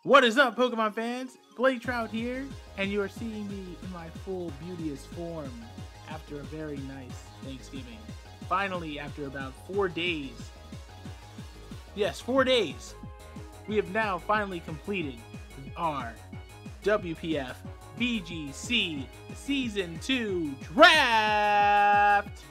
What is up, Pokemon fans? Blaiktrout here, and you are seeing me in my full beauteous form after a very nice Thanksgiving. Finally, after about 4 days, yes, 4 days, we have now finally completed our WPF VGC Season 2 Draft!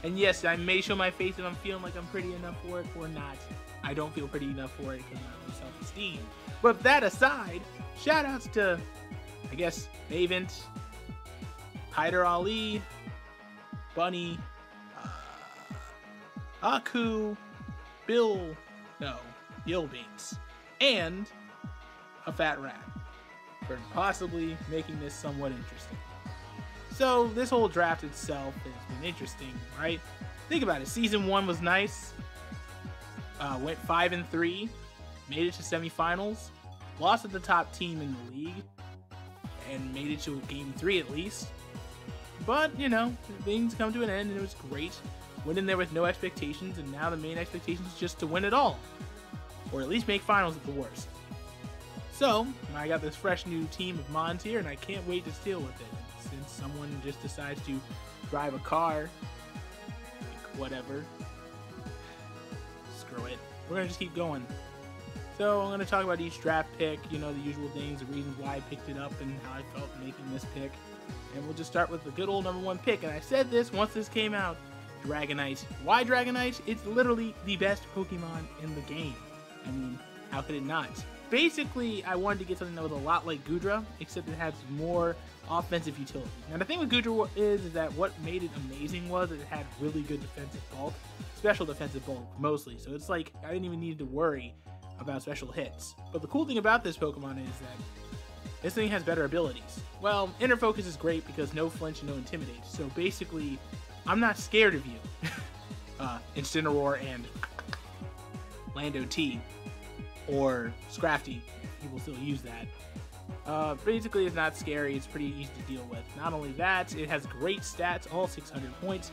And yes, I may show my face if I'm feeling like I'm pretty enough for it or not. I don't feel pretty enough for it because of my low self-esteem. But that aside, shoutouts to, I guess, Mavent, Hyder Ali, Bunny, Aku, Bill Bates, and a Fat Rat for possibly making this somewhat interesting. So this whole draft itself has been interesting, right? Think about it. Season 1 was nice. Went 5-3, made it to semifinals, lost to the top team in the league, and made it to Game 3 at least. But, you know, things come to an end and it was great. Went in there with no expectations, and now the main expectation is just to win it all. Or at least make finals at the worst. So, I got this fresh new team of Mons here, and I can't wait to deal with it. Since someone just decides to drive a car, like, whatever. Screw it. We're going to just keep going. So I'm going to talk about each draft pick, you know, the usual things, the reasons why I picked it up and how I felt making this pick. And we'll just start with the good old #1 pick. And I said this once this came out, Dragonite. Why Dragonite? It's literally the best Pokemon in the game. I mean, how could it not? Basically, I wanted to get something that was a lot like Goodra, except it has more offensive utility. Now, the thing with Goodra is that what made it amazing was that it had really good defensive bulk, special defensive bulk mostly. So it's like I didn't even need to worry about special hits. But the cool thing about this Pokemon is that this thing has better abilities. Well, Inner Focus is great because no flinch and no intimidate. So basically, I'm not scared of you. Incineroar and Lando T. Or Scrafty, people still use that. Basically, it's not scary, it's pretty easy to deal with. Not only that, it has great stats, all 600 points,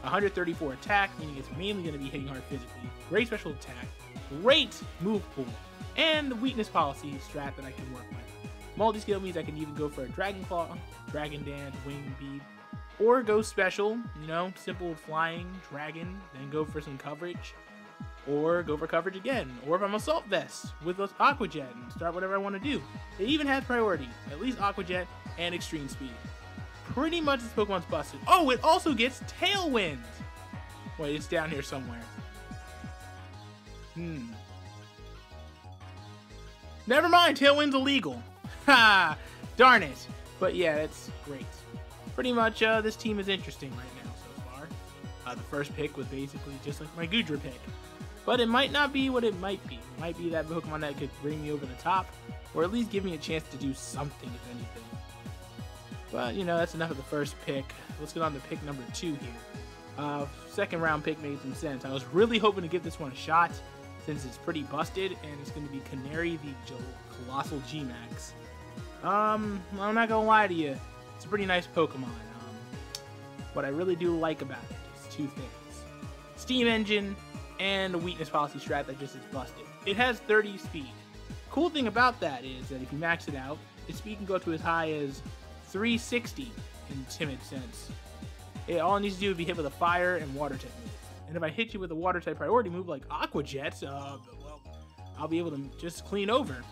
134 attack, meaning it's mainly going to be hitting hard physically, great special attack, great move pool, and the weakness policy strat that I can work with. Multi-skill means I can even go for a Dragon Claw, Dragon Dance, Wing Beat, or go special, you know, simple flying, dragon, then go for some coverage. Or go for coverage again. Or if I'm Assault Vest with Aqua Jet and start whatever I want to do. It even has priority. At least Aqua Jet and Extreme Speed. Pretty much this Pokemon's busted. Oh, it also gets Tailwind! Wait, it's down here somewhere. Never mind, Tailwind's illegal. Ha! Darn it. But yeah, that's great. Pretty much, this team is interesting right now so far. The first pick was basically just like my Goodra pick. But it might not be what it might be. It might be that Pokemon that could bring me over the top, or at least give me a chance to do something, if anything. But, you know, that's enough of the first pick. Let's get on to pick number 2 here. Second round pick made some sense. I was really hoping to give this one a shot, since it's pretty busted, and it's going to be Canary the Colossal G-Max. I'm not going to lie to you. It's a pretty nice Pokemon. What I really do like about it is 2 things. Steam Engine, and a weakness policy strat that just is busted. It has 30 speed. Cool thing about that is that if you max it out, its speed can go to as high as 360 in timid sense. All it needs to do is be hit with a fire and water type move. And if I hit you with a water type priority move like Aqua Jet, well, I'll be able to just clean over.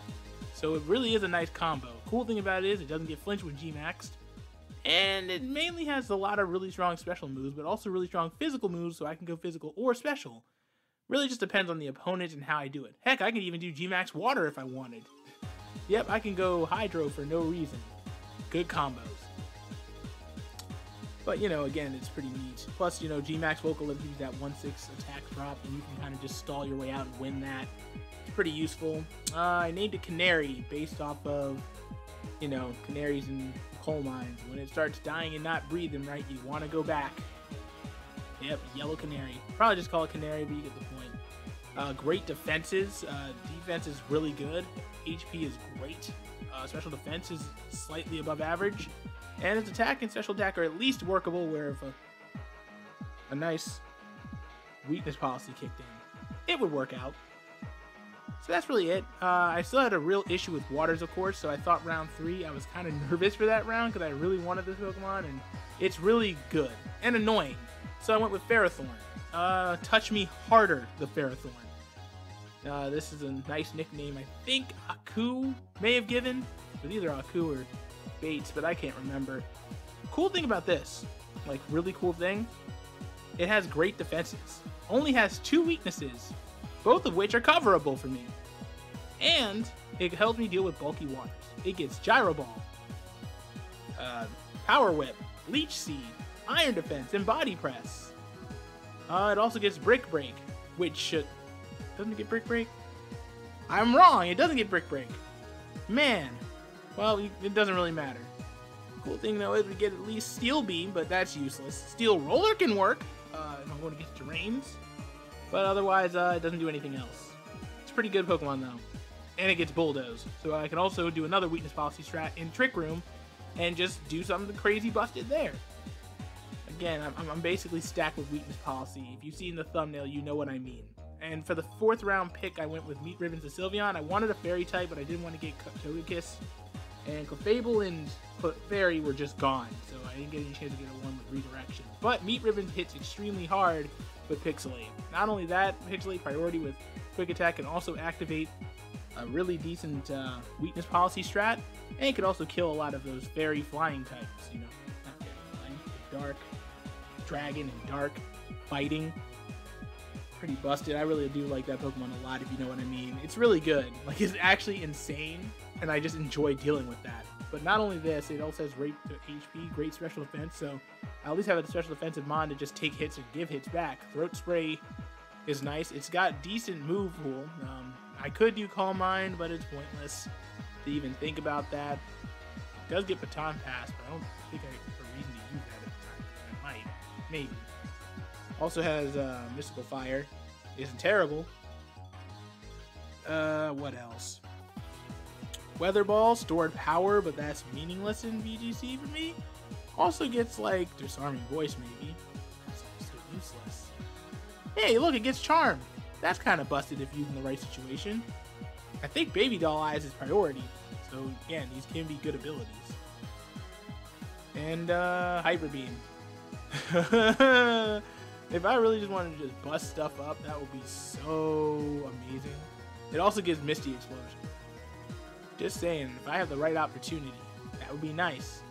So it really is a nice combo. Cool thing about it is it doesn't get flinched when G-maxed. And it mainly has a lot of really strong special moves, but also really strong physical moves, so I can go physical or special. Really just depends on the opponent and how I do it. Heck, I can even do G-Max Water if I wanted. Yep, I can go Hydro for no reason. Good combos. But, you know, again, it's pretty neat. Plus, you know, G-Max Vocal gives you that 1/6 attack drop, and you can kind of just stall your way out and win that. It's pretty useful. I named it Canary based off of, you know, canaries in coal mines. When it starts dying and not breathing right, you want to go back. Yep, Yellow Canary. Probably just call it Canary, but you get the point. Great defenses. Defense is really good. HP is great. Special defense is slightly above average. And its attack and special attack are at least workable, where if a nice weakness policy kicked in, it would work out. So that's really it. I still had a real issue with waters, of course, so I thought round 3, I was kind of nervous for that round because I really wanted this Pokemon, and it's really good and annoying. So I went with Ferrothorn. Touch Me Harder, the Ferrothorn. This is a nice nickname I think Aku may have given. It was either Aku or Bates, but I can't remember. Cool thing about this, like really cool thing, it has great defenses. Only has 2 weaknesses, both of which are coverable for me. And it helps me deal with bulky waters. It gets Gyro Ball, Power Whip, Leech Seed, Iron Defense, and Body Press. It also gets Brick Break, which doesn't it get Brick Break? I'm wrong, it doesn't get Brick Break. Man, well, it doesn't really matter. Cool thing though is we get at least Steel Beam, but that's useless. Steel Roller can work if I'm going against terrains, but otherwise it doesn't do anything else. It's a pretty good Pokemon though. And it gets Bulldoze, so I can also do another weakness policy strat in Trick Room and just do something crazy busted there. Again, I'm basically stacked with weakness policy. If you've seen the thumbnail, you know what I mean. And for the 4th round pick, I went with Meat Ribbons to Sylveon. I wanted a Fairy type, but I didn't want to get Togekiss. And Clefable and Fairy were just gone, so I didn't get any chance to get a one with Redirection. But Meat Ribbons hits extremely hard with Pixelate. Not only that, Pixelate priority with Quick Attack can also activate a really decent weakness policy strat, and it could also kill a lot of those Fairy flying types, you know, not Fairy flying, Dark, Dragon, and Dark fighting. Pretty busted. I really do like that Pokemon a lot, if you know what I mean. It's really good. Like, it's actually insane, and I just enjoy dealing with that. But not only this, it also has great HP, great special defense, so I at least have a special defensive mon to just take hits and give hits back. Throat Spray is nice. It's got decent move pool. I could do Calm Mind, but it's pointless to even think about that. It does get Baton Pass, but I don't think I have a reason to use that at the time. I might. Maybe. Also has Mystical Fire. Isn't terrible. What else? Weather Ball, stored power, but that's meaningless in VGC for me. Also gets like Disarming Voice, maybe. That's also useless. Hey, look, it gets Charm. That's kind of busted if used in the right situation. I think Baby Doll Eyes is priority. So again, these can be good abilities. And Hyper Beam. If I really just wanted to just bust stuff up, that would be so amazing. It also gives Misty Explosion. Just saying, if I have the right opportunity, that would be nice.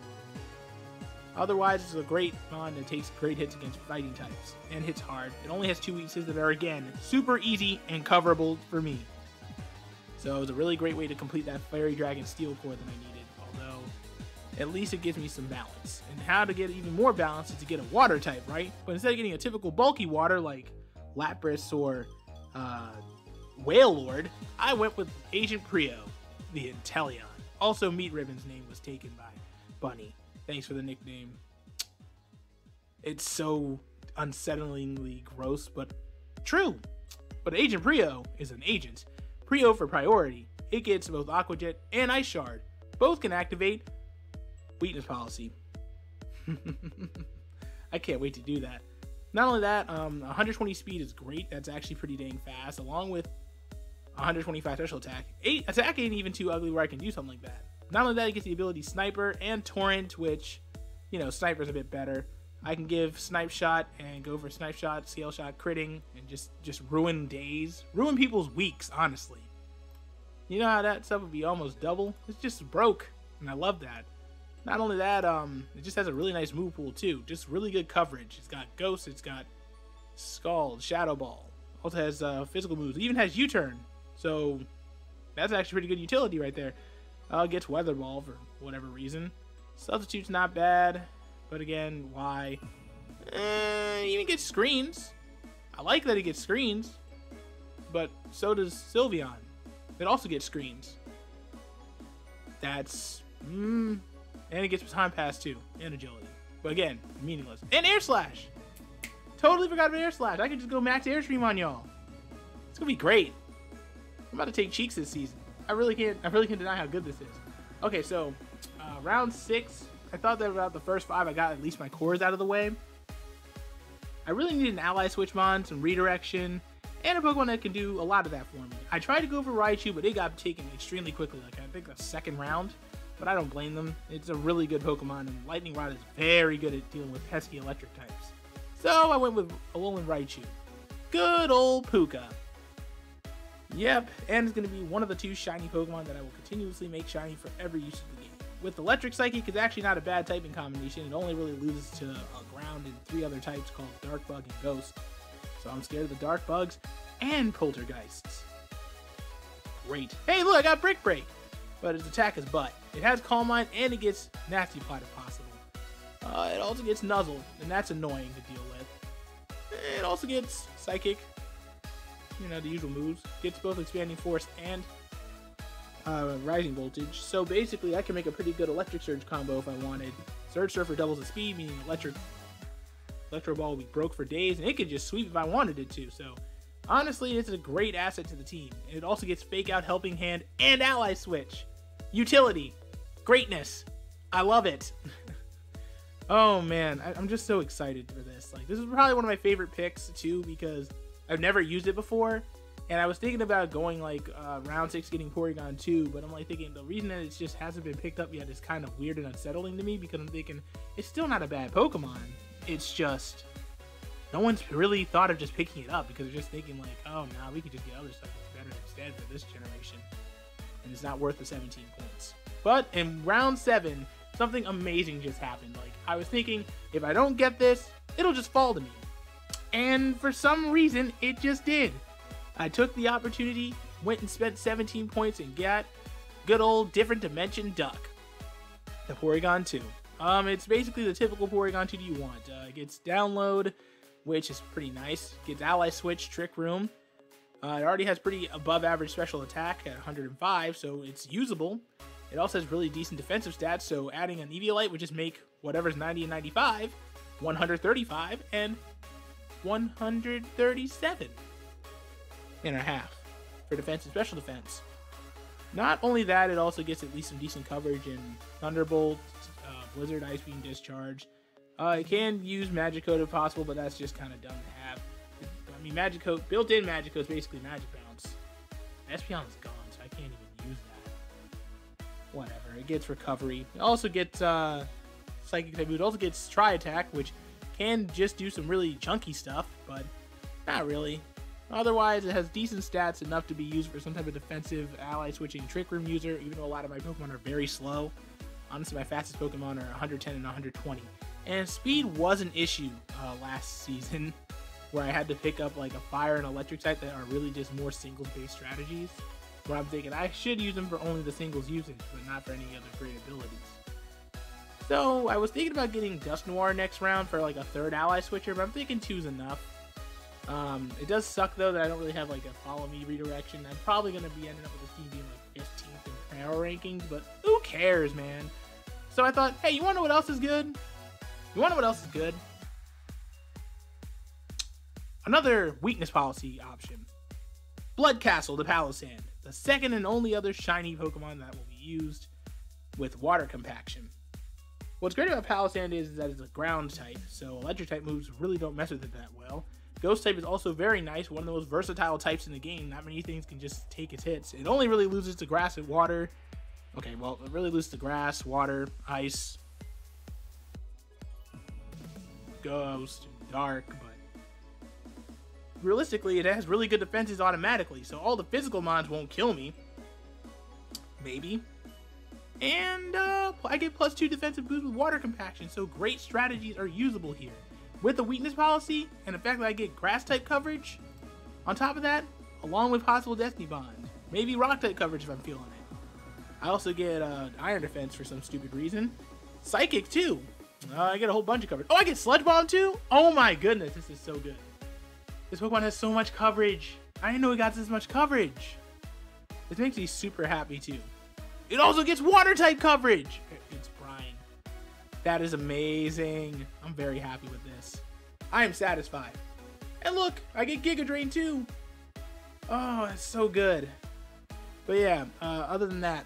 Otherwise, it's a great mon that takes great hits against fighting types and hits hard. It only has 2 weaknesses that are, again, super easy and coverable for me. So it's a really great way to complete that Fairy Dragon Steel Core that I needed, although at least it gives me some balance. And how to get even more balance is to get a water type, right? But instead of getting a typical bulky water like Lapras or Wailord, I went with Agent Prio, the Inteleon. Also, Meat Ribbon's name was taken by Bunny. Thanks for the nickname. It's so unsettlingly gross, but true. But Agent Prio is an agent. Prio for priority. It gets both Aqua Jet and Ice Shard. Both can activate weakness policy. I can't wait to do that. Not only that, 120 speed is great. That's actually pretty dang fast, along with 125 special attack. Attack ain't even too ugly where I can do something like that. Not only that, it gets the ability Sniper and Torrent, which, you know, Sniper's a bit better. I can give Snipe Shot and go for Snipe Shot, Scale Shot, critting, and just ruin days. Ruin people's weeks, honestly. You know how that stuff would be almost double? It's just broke, and I love that. Not only that, it just has a really nice move pool, too. Just really good coverage. It's got Ghost, it's got Scald, Shadow Ball. Also has physical moves. It even has U-Turn. So that's actually pretty good utility right there. Gets Weather Ball for whatever reason. Substitute's not bad, but again, why? Even gets Screens. I like that it gets Screens, but so does Sylveon. It also gets Screens. That's and it gets Time Pass too, and Agility. But again, meaningless. And Air Slash. Totally forgot about Air Slash. I could just go max Airstream on y'all. It's gonna be great. I'm about to take cheeks this season. I really can't deny how good this is. Okay, so round 6. I thought that about the first 5 I got at least my cores out of the way. I really need an ally switch mon, some redirection, and a Pokemon that can do a lot of that for me. I tried to go for Raichu, but it got taken extremely quickly, like I think the second round, but I don't blame them. It's a really good Pokemon, and Lightning Rod is very good at dealing with pesky electric types. So I went with Alolan Raichu. Good old Puka. Yep, and it's going to be one of the 2 shiny Pokemon that I will continuously make shiny for every use of the game. With Electric Psychic, it's actually not a bad typing combination. It only really loses to Ground and 3 other types called Dark Bug and Ghost. So I'm scared of the Dark Bugs and Poltergeists. Great. Hey, look, I got Brick Break! But its attack is butt. It has Calm Mind, and it gets Nasty Plot if possible. It also gets Nuzzle, and that's annoying to deal with. It also gets Psychic, you know, the usual moves. Gets both Expanding Force and Rising Voltage. So basically, I can make a pretty good Electric Surge combo if I wanted. Surge Surfer doubles the speed, meaning Electro Ball will be broke for days, and it could just sweep if I wanted it to. So honestly, it's a great asset to the team. And it also gets Fake Out, Helping Hand, and Ally Switch. Utility. Greatness. I love it. Oh man, I'm just so excited for this. Like, this is probably one of my favorite picks too, because I've never used it before, and I was thinking about going like round 6 getting Porygon 2, but I'm like thinking the reason that it just hasn't been picked up yet is kind of weird and unsettling to me, because I'm thinking it's still not a bad Pokemon. It's just no one's really thought of just picking it up, because they're just thinking like, oh, now we could just get other stuff that's better instead for this generation, and it's not worth the 17 points. But in round 7, something amazing just happened. Like, I was thinking, if I don't get this, it'll just fall to me. And for some reason, it just did. I took the opportunity, went and spent 17 points and got good old Different Dimension Duck, the Porygon 2. It's basically the typical Porygon 2 you want. It gets Download, which is pretty nice. It gets Ally Switch, Trick Room. It already has pretty above average special attack at 105, so it's usable. It also has really decent defensive stats, so adding an Eviolite would just make whatever's 90 and 95, 135, and 137 and a half for defense and special defense. Not only that, it also gets at least some decent coverage in Thunderbolt, Blizzard, Ice Beam, Discharge. It can use Magicoat if possible, but that's just kind of dumb to have. I mean, Magicoat, built-in Magicoat is basically Magic Bounce. Espeon is gone, so I can't even use that. Whatever, it gets Recovery. It also gets Psychic type move. It also gets Tri-Attack, which can just do some really chunky stuff, but not really. Otherwise, it has decent stats, enough to be used for some type of defensive ally switching Trick Room user, even though a lot of my Pokemon are very slow. Honestly, my fastest Pokemon are 110 and 120. And speed was an issue last season, where I had to pick up like a fire and electric type that are really just more singles-based strategies. Where I'm thinking I should use them for only the singles usage, but not for any other great abilities. So I was thinking about getting Dusknoir next round for like a third ally switcher, but I'm thinking 2's enough. It does suck though that I don't really have like a follow me redirection. I'm probably going to be ending up with this team being like 15th in power rankings, but who cares, man? So I thought, hey, you want to know what else is good? You want to know what else is good? Another weakness policy option. Blood Castle, the Palisand, the second and only other shiny Pokemon that will be used with water compaction. What's great about Palisand is that it's a ground type, so electric type moves really don't mess with it that well. Ghost type is also very nice, one of the most versatile types in the game. Not many things can just take its hits. It only really loses to grass and water. Okay, well, it really loses to grass, water, ice, ghost, dark, but realistically, it has really good defenses automatically, so all the physical mons won't kill me. Maybe. And I get +2 defensive boost with water compaction, so great strategies are usable here. With the weakness policy, and the fact that I get grass type coverage, on top of that, along with possible Destiny Bond, maybe rock type coverage if I'm feeling it. I also get iron defense for some stupid reason. Psychic too. I get a whole bunch of coverage. Oh, I get Sludge Bomb too? Oh my goodness, this is so good. This Pokemon has so much coverage. I didn't know it got this much coverage. This makes me super happy too. It also gets water type coverage. It's Brian. That is amazing. I'm very happy with this. I am satisfied. And look, I get Giga Drain too. Oh, it's so good. But yeah, other than that,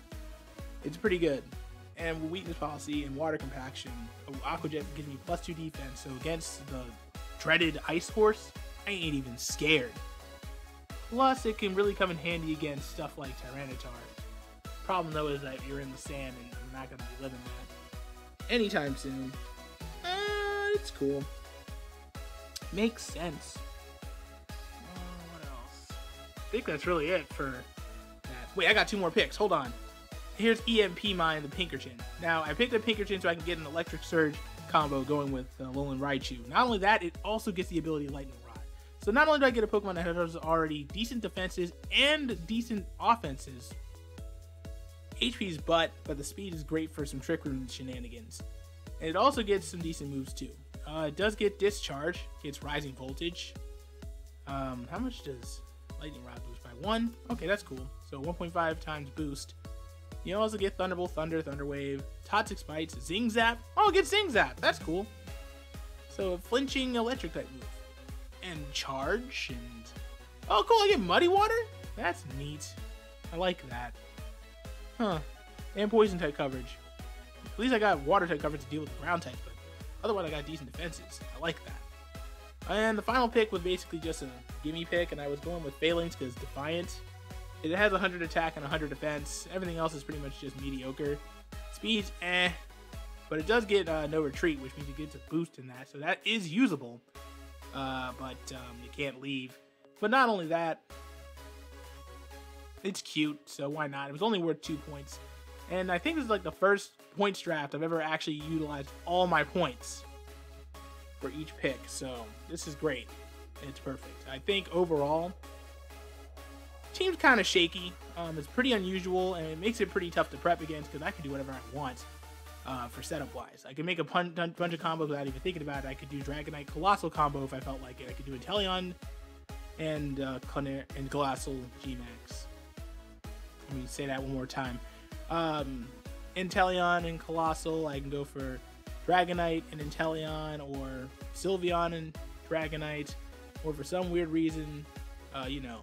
it's pretty good. And with weakness policy and water compaction, Aqua Jet gives me +2 defense. So against the dreaded Ice Horse, I ain't even scared. Plus, it can really come in handy against stuff like Tyranitar. Problem though is that you're in the sand and I'm not going to be living that anytime soon. It's cool. Makes sense. What else? I think that's really it for that. Wait, I got 2 more picks. Hold on. Here's EMP Mine, the Pinkerton. Now, I picked up Pinkerton so I can get an Electric Surge combo going with Alolan Raichu. Not only that, it also gets the ability Lightning Rod. So not only do I get a Pokemon that has already decent defenses and decent offenses, HP's but the speed is great for some Trick Room shenanigans. And it also gets some decent moves too. It does get Discharge, gets Rising Voltage. How much does Lightning Rod boost by? 1? Okay, that's cool. So 1.5 times boost. You also get Thunderbolt, Thunder, Thunder Wave, Toxic Bites, Zing Zap. Oh, it gets Zing Zap. That's cool. So a flinching electric type move. And Charge and... Oh, cool. I get Muddy Water? That's neat. I like that. Huh. And Poison type coverage. At least I got Water type coverage to deal with the ground type, but otherwise I got decent defenses. I like that. And the final pick was basically just a gimme pick, and I was going with Phalanx because Defiant. It has 100 attack and 100 defense. Everything else is pretty much just mediocre. Speed's but it does get no retreat, which means it gets a boost in that, so that is usable. But you can't leave. But not only that, it's cute, so why not? It was only worth 2 points. And I think this is like the first points draft I've ever actually utilized all my points for each pick. So this is great. It's perfect. I think overall, team's kind of shaky. It's pretty unusual, and it makes it pretty tough to prep against because I can do whatever I want for setup wise. I can make a bunch of combos without even thinking about it. I could do Dragonite Colossal combo if I felt like it. I could do Inteleon and Colossal G-Max. Let me say that one more time. Inteleon and Colossal. I can go for Dragonite and Inteleon, or Sylveon and Dragonite, or for some weird reason, you know,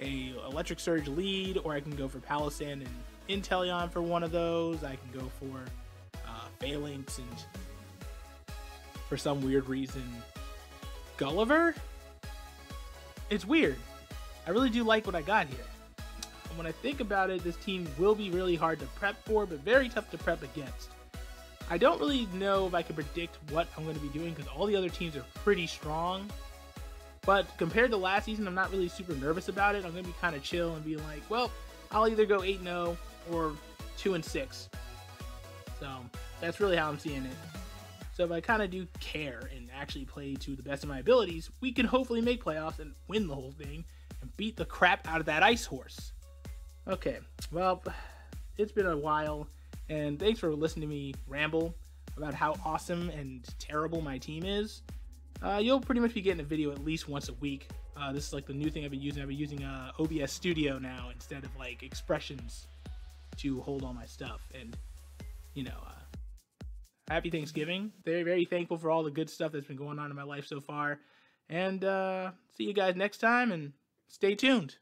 a Electric Surge lead, or I can go for Palossand and Inteleon for one of those. I can go for Phalanx and, for some weird reason, Gulliver. It's weird. I really do like what I got here. And when I think about it, this team will be really hard to prep for, but very tough to prep against. I don't really know if I can predict what I'm going to be doing because all the other teams are pretty strong. But compared to last season, I'm not really super nervous about it. I'm going to be kind of chill and be like, well, I'll either go 8-0 or 2-6. So that's really how I'm seeing it. So if I kind of do care and actually play to the best of my abilities, we can hopefully make playoffs and win the whole thing and beat the crap out of that Ice Horse. Okay, well, it's been a while, and thanks for listening to me ramble about how awesome and terrible my team is. You'll pretty much be getting a video at least once a week. This is like the new thing I've been using. I've been using OBS Studio now instead of like Expressions to hold all my stuff. And, you know, happy Thanksgiving. Very, very thankful for all the good stuff that's been going on in my life so far. And see you guys next time, and stay tuned.